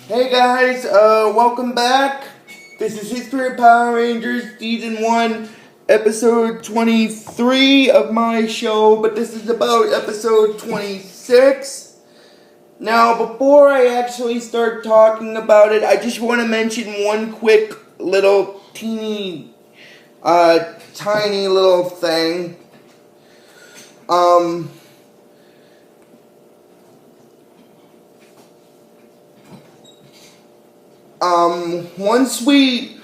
Hey guys, welcome back. This is History of Power Rangers Season 1, Episode 23 of my show, but this is about Episode 26. Now, before I actually start talking about it, I just want to mention one quick little tiny little thing. Once we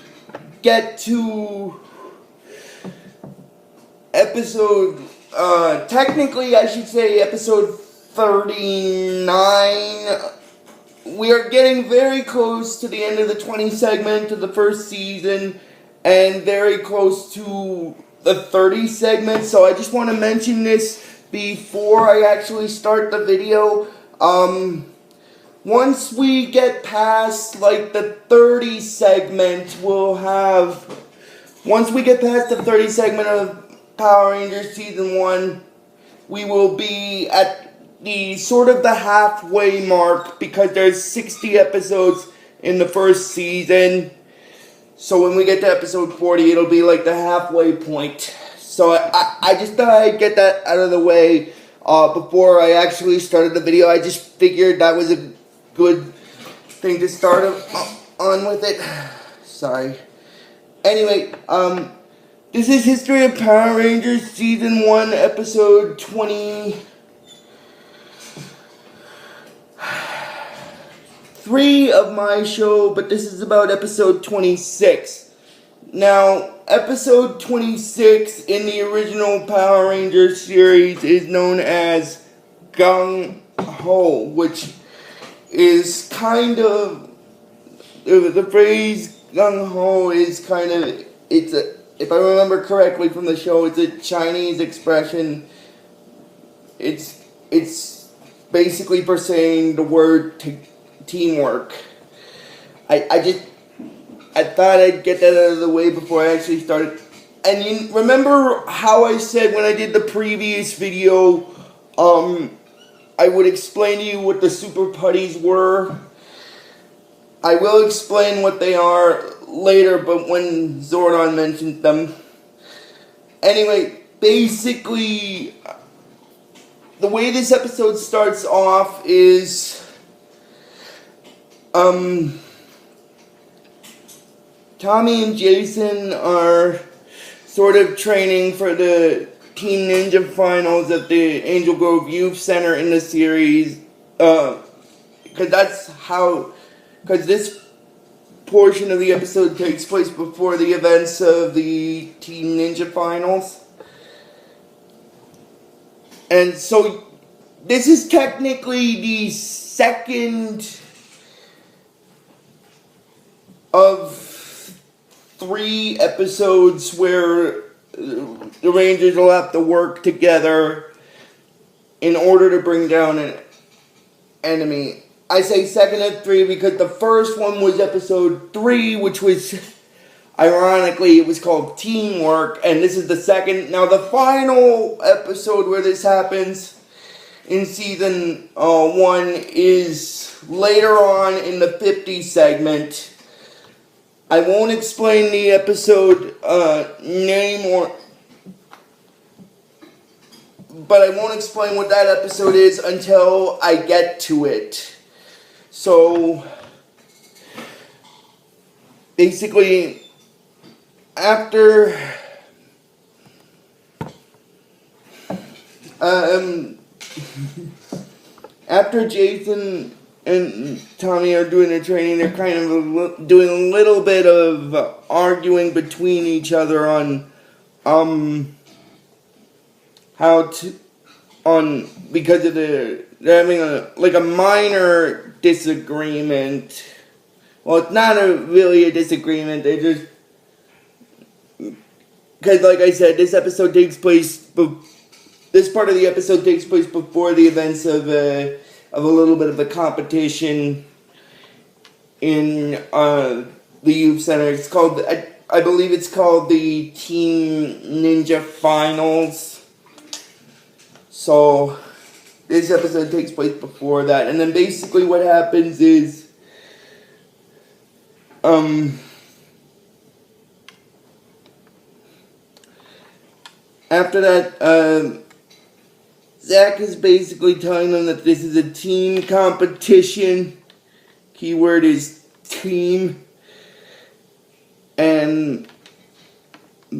get to episode, technically I should say episode 39, we are getting very close to the end of the 20 segment of the first season, and very close to the 30 segment, so I just want to mention this before I actually start the video. Once we get past, like, the 30 segment, once we get past the 30 segment of Power Rangers Season 1, we will be at the halfway mark, because there's 60 episodes in the first season. So when we get to episode 40, it'll be like the halfway point. So I just thought I'd get that out of the way before I actually started the video. I just figured that was a good thing to start on with it. Sorry. Anyway, this is History of Power Rangers Season 1, Episode 23 of my show, but this is about Episode 26. Now, Episode 26 in the original Power Rangers series is known as Gung Ho, which is kind of, the phrase gung ho is kind of, if I remember correctly from the show, it's a Chinese expression. It's basically for saying the word teamwork. I thought I'd get that out of the way before I actually started. And you remember how I said when I did the previous video, I would explain to you what the Super Putties were. I will explain what they are later, but when Zordon mentioned them. Anyway, basically, the way this episode starts off is, Tommy and Jason are sort of training for the Team Ninja Finals at the Angel Grove Youth Center in the series, because this portion of the episode takes place before the events of the Team Ninja Finals. And so this is technically the second of 3 episodes where the Rangers will have to work together in order to bring down an enemy. I say second of 3 because the first one was episode 3, which was, ironically, it was called Teamwork, and this is the second. Now, the final episode where this happens in season 1 is later on in the 50 segment. I won't explain the episode name but I won't explain what that episode is until I get to it. So, basically, after Jason and Tommy are doing their training, they're kind of doing a little bit of arguing between each other on because of they're having a minor disagreement. Well, it's not really a disagreement, they just, because like I said, this part of the episode takes place before the events of a little bit of a competition in the youth center. It's called, I believe it's called the Team Ninja Finals. So, this episode takes place before that. And then basically what happens is after that, Zach is basically telling them that this is a team competition. Keyword is team. And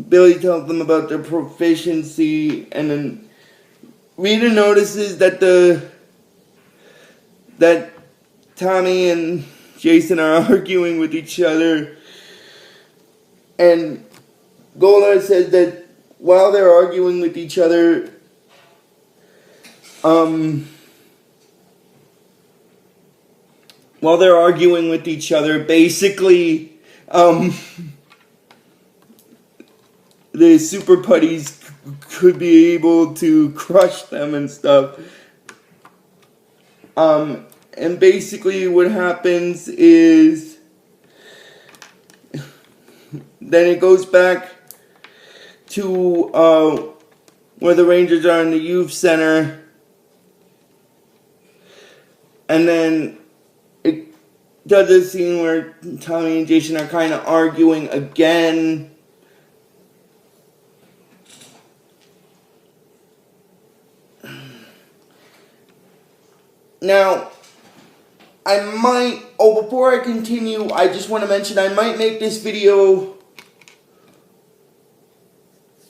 Billy tells them about their proficiency, and then Rita notices that that Tommy and Jason are arguing with each other, and Gola says that while they're arguing with each other, basically, the Super Putties could be able to crush them and stuff. And basically what happens is, then it goes back to where the Rangers are in the youth center, and then it does a scene where Tommy and Jason are kind of arguing again. Now, before I continue, I just want to mention I might make this video,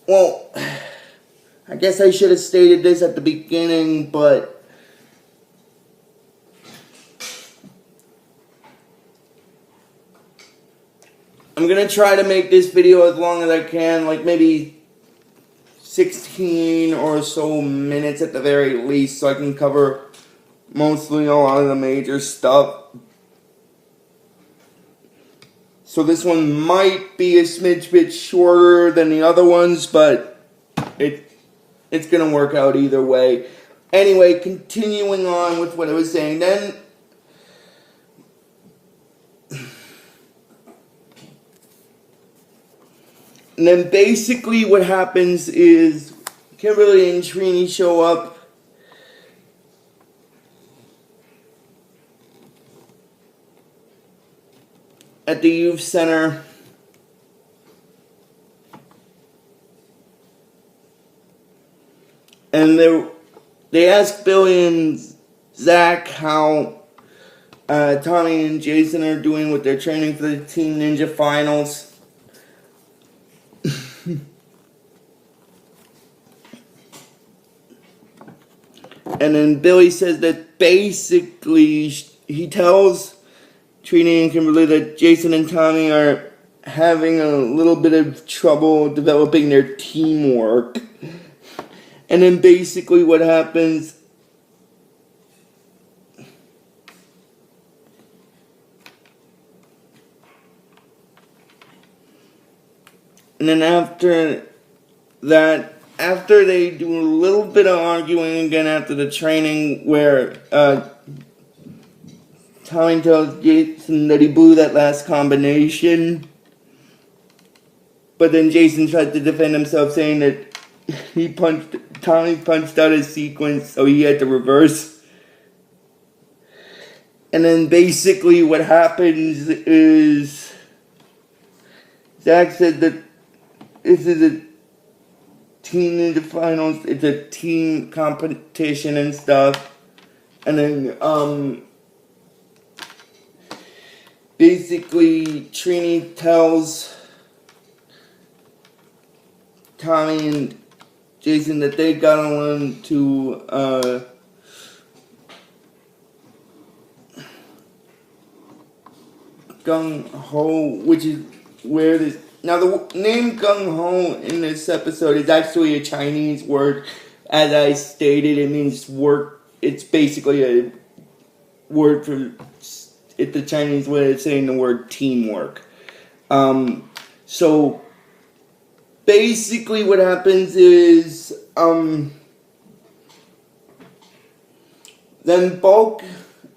well, I guess I should have stated this at the beginning, but I'm going to try to make this video as long as I can, like maybe 16 or so minutes at the very least, so I can cover mostly a lot of the major stuff. So this one might be a smidge bit shorter than the other ones, but it's gonna work out either way. Anyway, continuing on with what I was saying, then basically what happens is Kimberly and Trini show up at the youth center, and they ask Billy and Zach how Tommy and Jason are doing with their training for the Team Ninja Finals. And then Billy says that basically he tells Trini and Kimberly that Jason and Tommy are having a little bit of trouble developing their teamwork. And then basically what happens, and then after they do a little bit of arguing again after the training, where Tommy tells Jason that he blew that last combination, but then Jason tried to defend himself, saying that Tommy punched out his sequence, so he had to reverse. And then basically what happens is Zach said that this is a Team Ninja Finals, it's a team competition and stuff. And then basically Trini tells Tommy and Jason that they gotta learn to gung ho, which is where this. Now the name gung ho in this episode is actually a Chinese word. As I stated, it means work. It's basically a word for. It's the Chinese way of saying the word teamwork. So basically what happens is then Bulk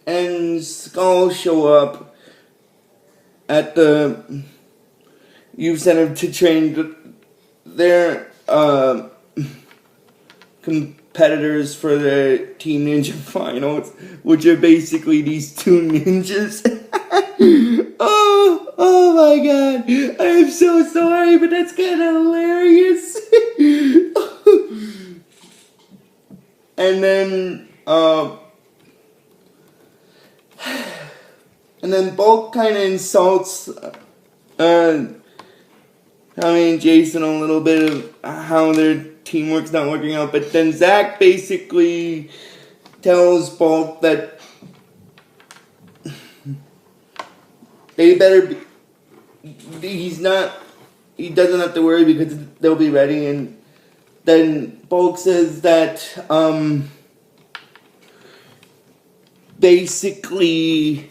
and Skull show up at the youth center to train their competitors for the Team Ninja Finals, which are basically these two ninjas. Oh my god, I am so sorry, but that's kind of hilarious. And then, Bulk kind of insults, Tommy and Jason a little bit of how their teamwork's not working out, but then Zach basically tells Bulk that they better be, he doesn't have to worry because they'll be ready, and then Bulk says that, basically,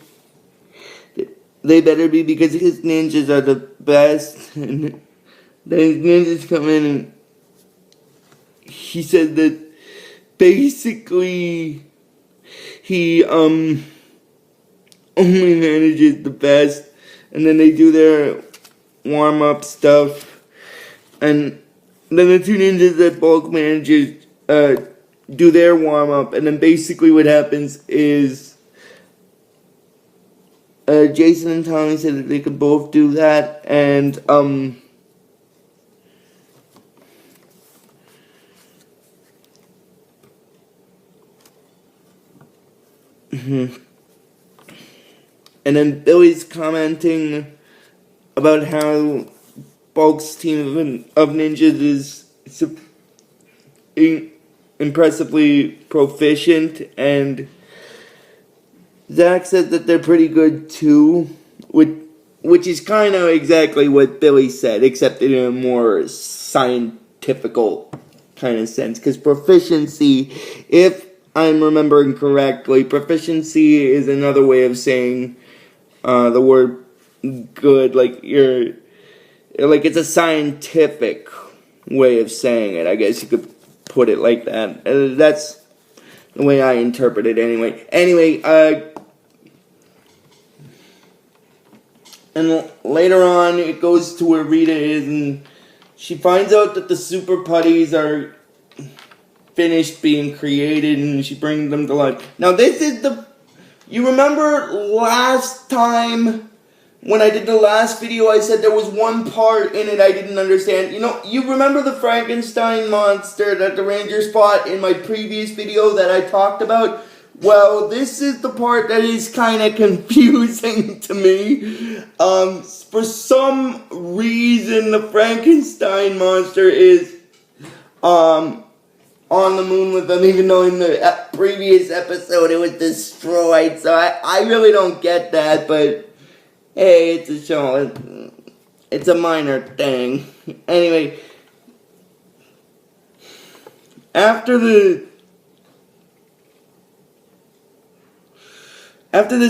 they better be because his ninjas are the best, and then ninjas come in, and he said that basically he only manages the best, and then they do their warm-up stuff, and then the two ninjas that Bulk manages do their warm-up, and then basically what happens is Jason and Tommy said that they could both do that, and and then Billy's commenting about how Bulk's team of ninjas is impressively proficient, and Zach said that they're pretty good too, which is kind of exactly what Billy said, except in a more scientifical kind of sense. Because proficiency, if I'm remembering correctly, proficiency is another way of saying the word good. Like it's a scientific way of saying it. I guess you could put it like that. That's the way I interpret it anyway. And later on, it goes to where Rita is, and she finds out that the Super Putties are finished being created, and she brings them to life. Now, this is you remember last time when I did the last video, I said there was one part in it I didn't understand. You remember the Frankenstein monster that the Rangers fought in my previous video that I talked about? Well, this is the part that is kind of confusing to me. For some reason, the Frankenstein monster is on the moon with them, even though in the previous episode it was destroyed. So I really don't get that, but hey, it's a show. It's a minor thing. Anyway, after the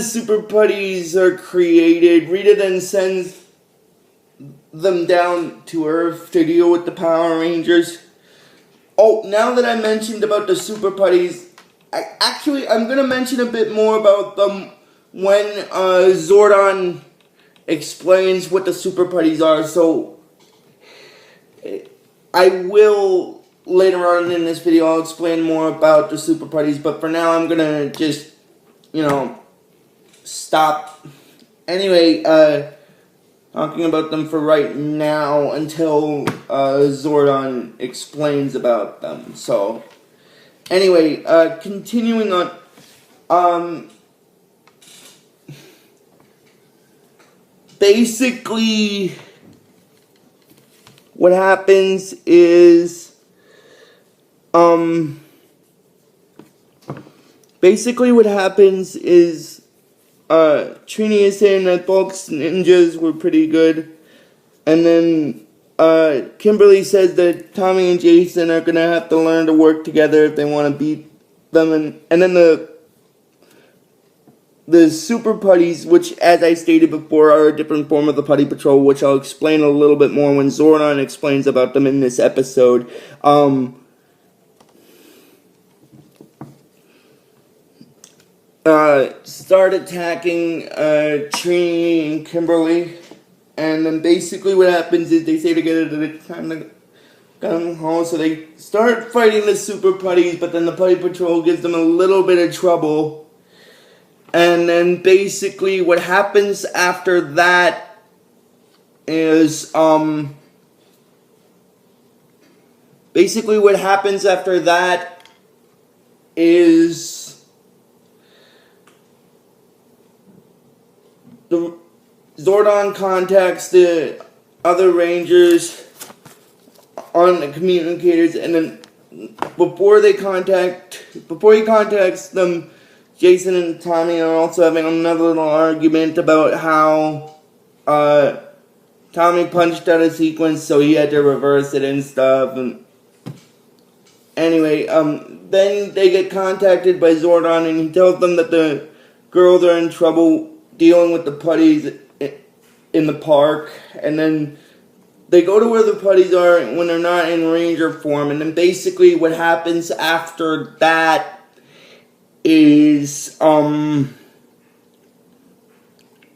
Super Putties are created, Rita then sends them down to Earth to deal with the Power Rangers. Oh, now that I mentioned about the Super Putties, I'm going to mention a bit more about them when Zordon explains what the Super Putties are. So, I will, later on in this video, I'll explain more about the Super Putties. But for now, I'm going to just, stop. Anyway, talking about them for right now until Zordon explains about them. So, anyway, continuing on, basically, what happens is, Trini is saying that Bulk's ninjas were pretty good, and then Kimberly says that Tommy and Jason are gonna have to learn to work together if they want to beat them, and then the Super Putties, which, as I stated before, are a different form of the Putty Patrol, which I'll explain a little bit more when Zordon explains about them in this episode. Start attacking Trini and Kimberly, and then basically what happens is they say together that it's time to go home, so they start fighting the Super Putties, but then the Putty Patrol gives them a little bit of trouble, and then basically what happens after that is, basically what happens after that is the Zordon contacts the other Rangers on the communicators, and then before he contacts them, Jason and Tommy are also having another little argument about how Tommy punched out a sequence, so he had to reverse it and stuff. And anyway, then they get contacted by Zordon, and he tells them that the girls are in trouble dealing with the putties in the park, and then they go to where the putties are when they're not in Ranger form, and then basically what happens after that is,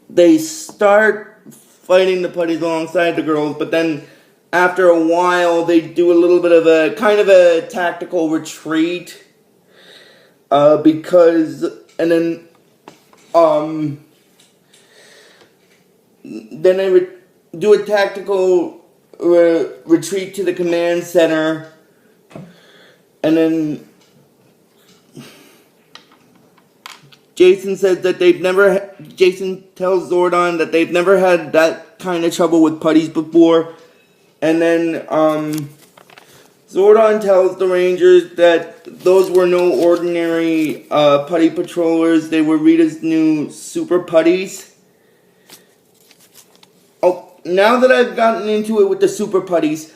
they start fighting the putties alongside the girls, but then after a while they do a little bit of a, kind of a tactical retreat, because, and then they do a tactical retreat to the command center, and then Jason tells Zordon that they've never had that kind of trouble with putties before, and then Zordon tells the Rangers that those were no ordinary putty patrollers. They were Rita's new Super Putties. Now that I've gotten into it with the Super Putties,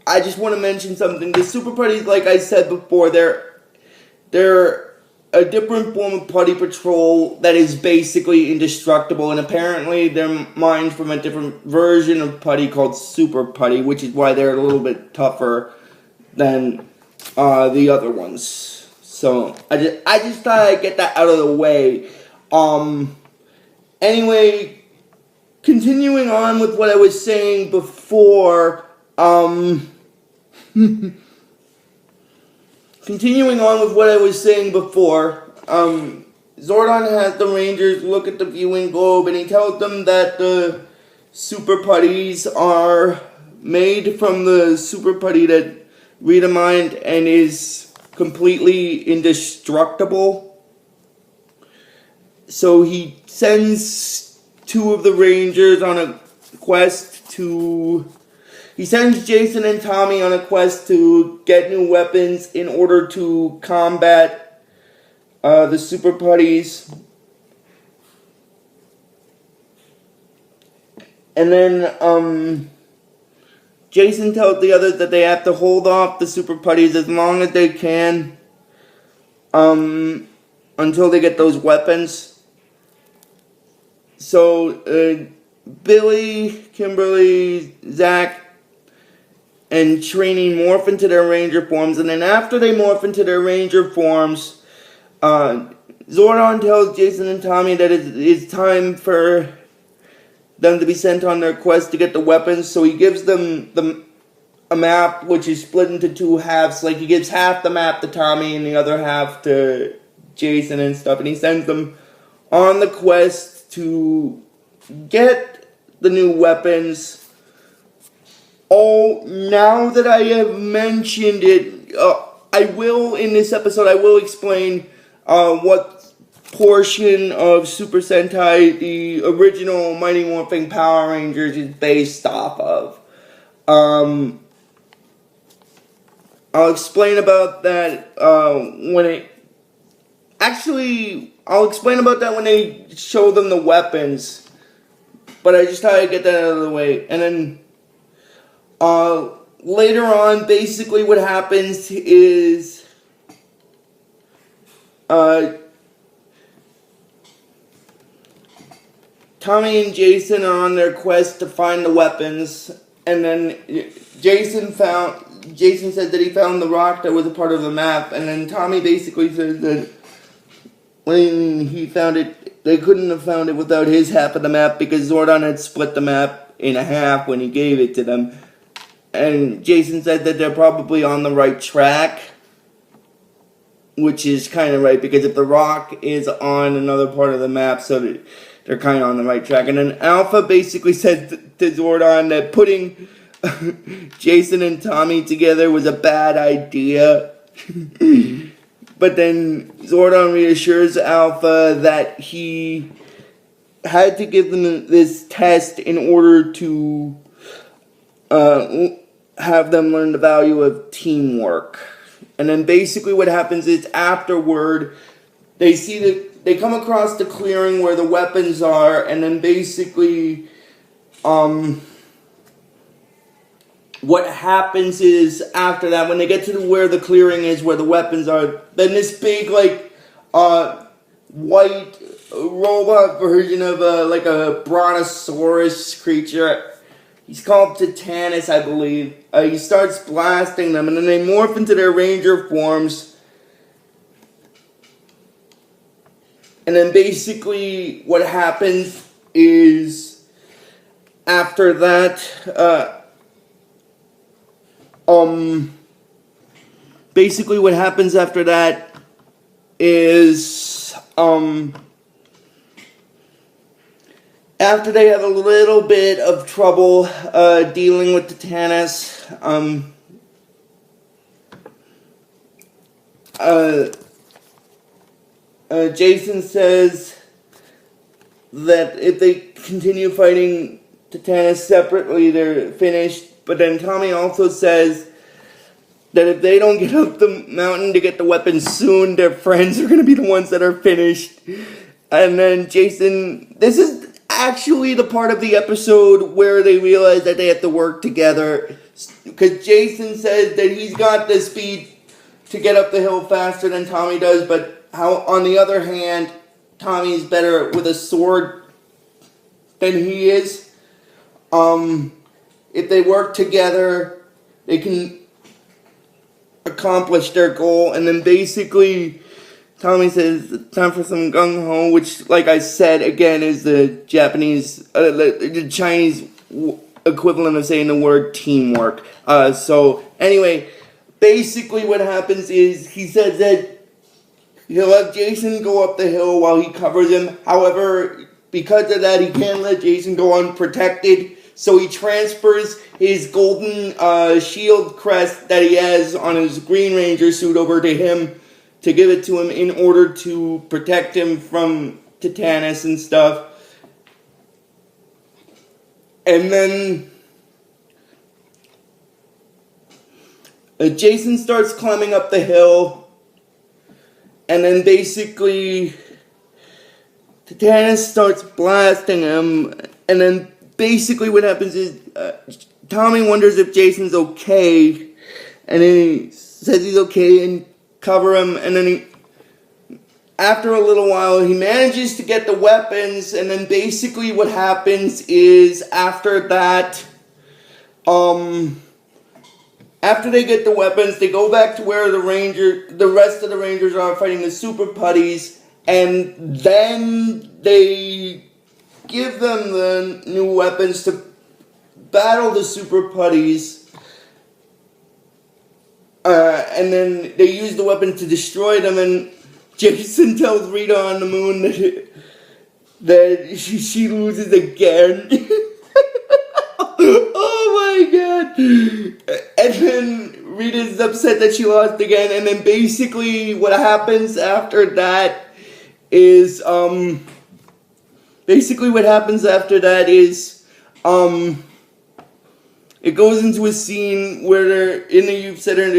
I just want to mention something. The Super Putties, like I said before, they're a different form of putty patrol that is basically indestructible, and apparently they're mined from a different version of putty called Super Putty, which is why they're a little bit tougher than the other ones. So I just thought I'd get that out of the way. Anyway, continuing on with what I was saying before, Zordon has the Rangers look at the viewing globe, and he tells them that the Super Putties are made from the Super Putty that Rita mined and is completely indestructible. So he sends two of the Rangers on a quest to... He sends Jason and Tommy on a quest to get new weapons in order to combat the Super Putties. And then Jason tells the others that they have to hold off the Super Putties as long as they can until they get those weapons. So Billy, Kimberly, Zach, and Trini morph into their Ranger forms, and then after they morph into their Ranger forms, Zordon tells Jason and Tommy that it's time for them to be sent on their quest to get the weapons, so he gives them a map which is split into two halves. Like, he gives half the map to Tommy and the other half to Jason and stuff, and he sends them on the quest to get the new weapons. Oh, now that I have mentioned it, I will, in this episode, I will explain what portion of Super Sentai the original Mighty Morphin Power Rangers is based off of. I'll explain about that I'll explain about that when they show them the weapons. But I just thought I'd get that out of the way. And then later on, basically what happens is Tommy and Jason are on their quest to find the weapons, and then Jason said that he found the rock that was a part of the map, and then Tommy basically says that when he found it, they couldn't have found it without his half of the map because Zordon had split the map in half when he gave it to them. And Jason said that they're probably on the right track, which is kind of right, because if the rock is on another part of the map, so that they're kind of on the right track. And then Alpha basically says to Zordon that putting Jason and Tommy together was a bad idea. But then Zordon reassures Alpha that he had to give them this test in order to have them learn the value of teamwork. And then basically what happens is afterward, they come across the clearing where the weapons are, and then basically what happens is after that, when they get to where the clearing is, where the weapons are, then this big white robot version of a brontosaurus creature, he's called Titanus, I believe, he starts blasting them, and then they morph into their ranger forms. And then basically what happens is after that, basically what happens after that is, after they have a little bit of trouble, dealing with Titanus, Jason says that if they continue fighting Titanus separately, they're finished. But then Tommy also says that if they don't get up the mountain to get the weapons soon, their friends are going to be the ones that are finished. And then Jason, this is actually the part of the episode where they realize that they have to work together. Because Jason says that he's got the speed to get up the hill faster than Tommy does, but on the other hand, Tommy's better with a sword than he is. If they work together, they can accomplish their goal. And then basically, Tommy says, it's time for some gung-ho, which, like I said, again, is the Japanese, the Chinese equivalent of saying the word teamwork. So, anyway, basically what happens is, he says that he'll have Jason go up the hill while he covers him. However, because of that, he can't let Jason go unprotected. So he transfers his golden shield crest that he has on his Green Ranger suit over to him to give it to him in order to protect him from Titanus and stuff. And then Jason starts climbing up the hill. And then basically Titanus starts blasting him. And then basically what happens is Tommy wonders if Jason's okay, and then he says he's okay and cover him, and then after a little while he manages to get the weapons, and then basically what happens is after that, after they get the weapons, they go back to where the rest of the Rangers are fighting the Super Putties, and then they give them the new weapons to battle the Super Putties. And then they use the weapon to destroy them, and Jason tells Rita on the moon that she loses again. Oh my god. And then Rita's upset that she lost again, and then basically what happens after that is, it goes into a scene where they're in the youth center,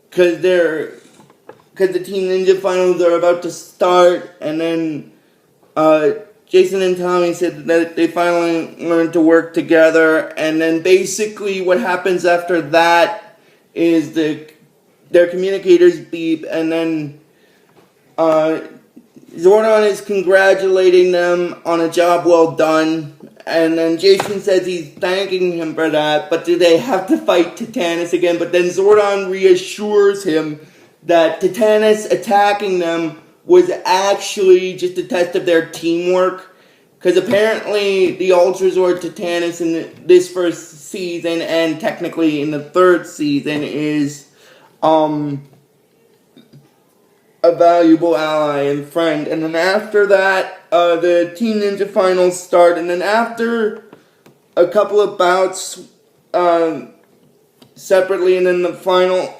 because the Teen Ninja Finals are about to start, and then Jason and Tommy said that they finally learned to work together, and then basically what happens after that is their communicators beep, and then Zordon is congratulating them on a job well done. And then Jason says he's thanking him for that, but do they have to fight Titanus again? But then Zordon reassures him that Titanus attacking them was actually just a test of their teamwork. Because apparently the Ultrazord Titanus in this first season, and technically in the third season, is a valuable ally and friend. And then after that, the Teen Ninja Finals start. And then after a couple of bouts separately, and then the final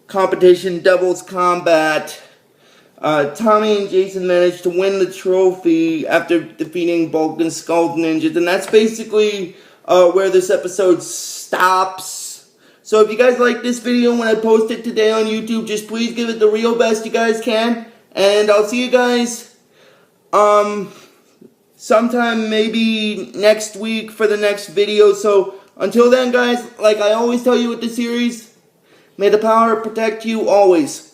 competition, Doubles Combat, Tommy and Jason managed to win the trophy after defeating Bulk and Skull Ninjas. And that's basically where this episode stops. So if you guys like this video when I post it today on YouTube, just please give it the real best you guys can. And I'll see you guys sometime maybe next week for the next video. So until then, guys, like I always tell you with the series, may the power protect you always.